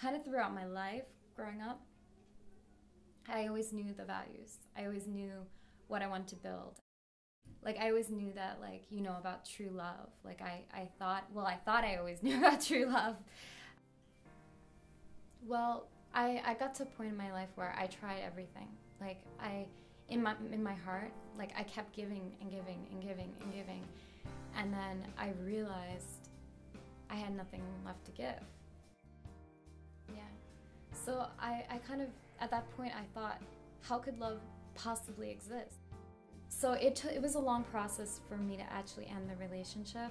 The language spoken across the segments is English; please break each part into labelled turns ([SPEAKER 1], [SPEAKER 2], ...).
[SPEAKER 1] kind of throughout my life growing up, I always knew the values. I always knew what I wanted to build. Like, I always knew that, like, you know, about true love. Like, I thought I always knew about true love. Well, I got to a point in my life where I tried everything. Like, in my heart, like, I kept giving and giving and giving and giving. And then I realized I had nothing left to give. Yeah. So I kind of, at that point, I thought, how could love possibly exist? So it was a long process for me to actually end the relationship.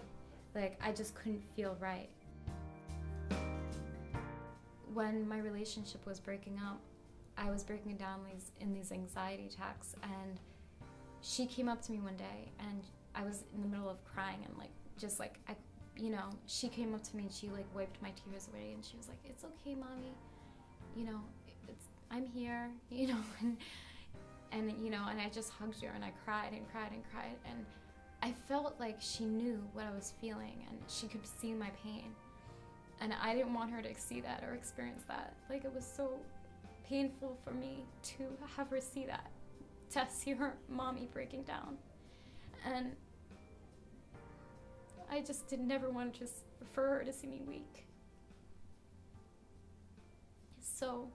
[SPEAKER 1] Like, I just couldn't feel right. When my relationship was breaking up, I was breaking down in these anxiety attacks, and she came up to me one day, and I was in the middle of crying, and she came up to me and she like wiped my tears away, and she was like, "It's okay, mommy, you know, I'm here," you know, and I just hugged her and I cried and cried and cried, and I felt like she knew what I was feeling and she could see my pain, and I didn't want her to see that or experience that. Like, it was so painful for me to have her see that, to see her mommy breaking down, and I just never wanted for her to see me weak. So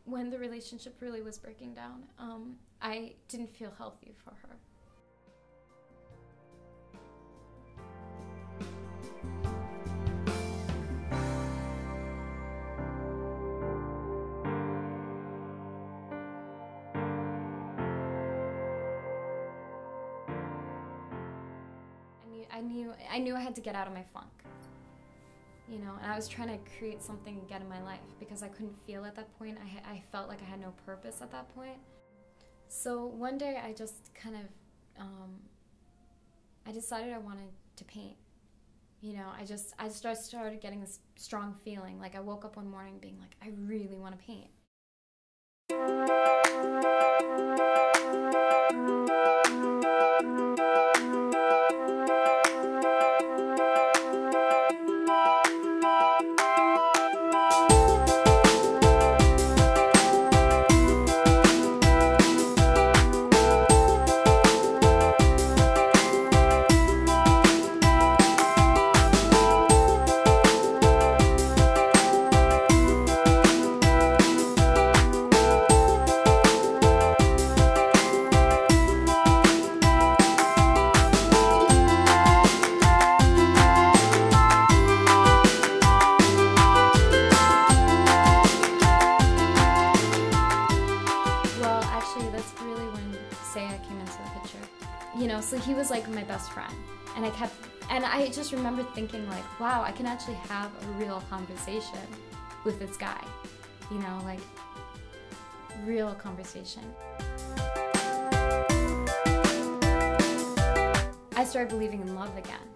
[SPEAKER 1] when the relationship really was breaking down, I didn't feel healthy for her. I knew I had to get out of my funk, you know, and I was trying to create something again in my life because I couldn't feel at that point. I felt like I had no purpose at that point. So one day I just kind of, I decided I wanted to paint. You know, I started getting this strong feeling. Like, I woke up one morning being like, I really want to paint. You know, so he was like my best friend, and I just remember thinking like, wow, I can actually have a real conversation with this guy, you know, like real conversation. I started believing in love again.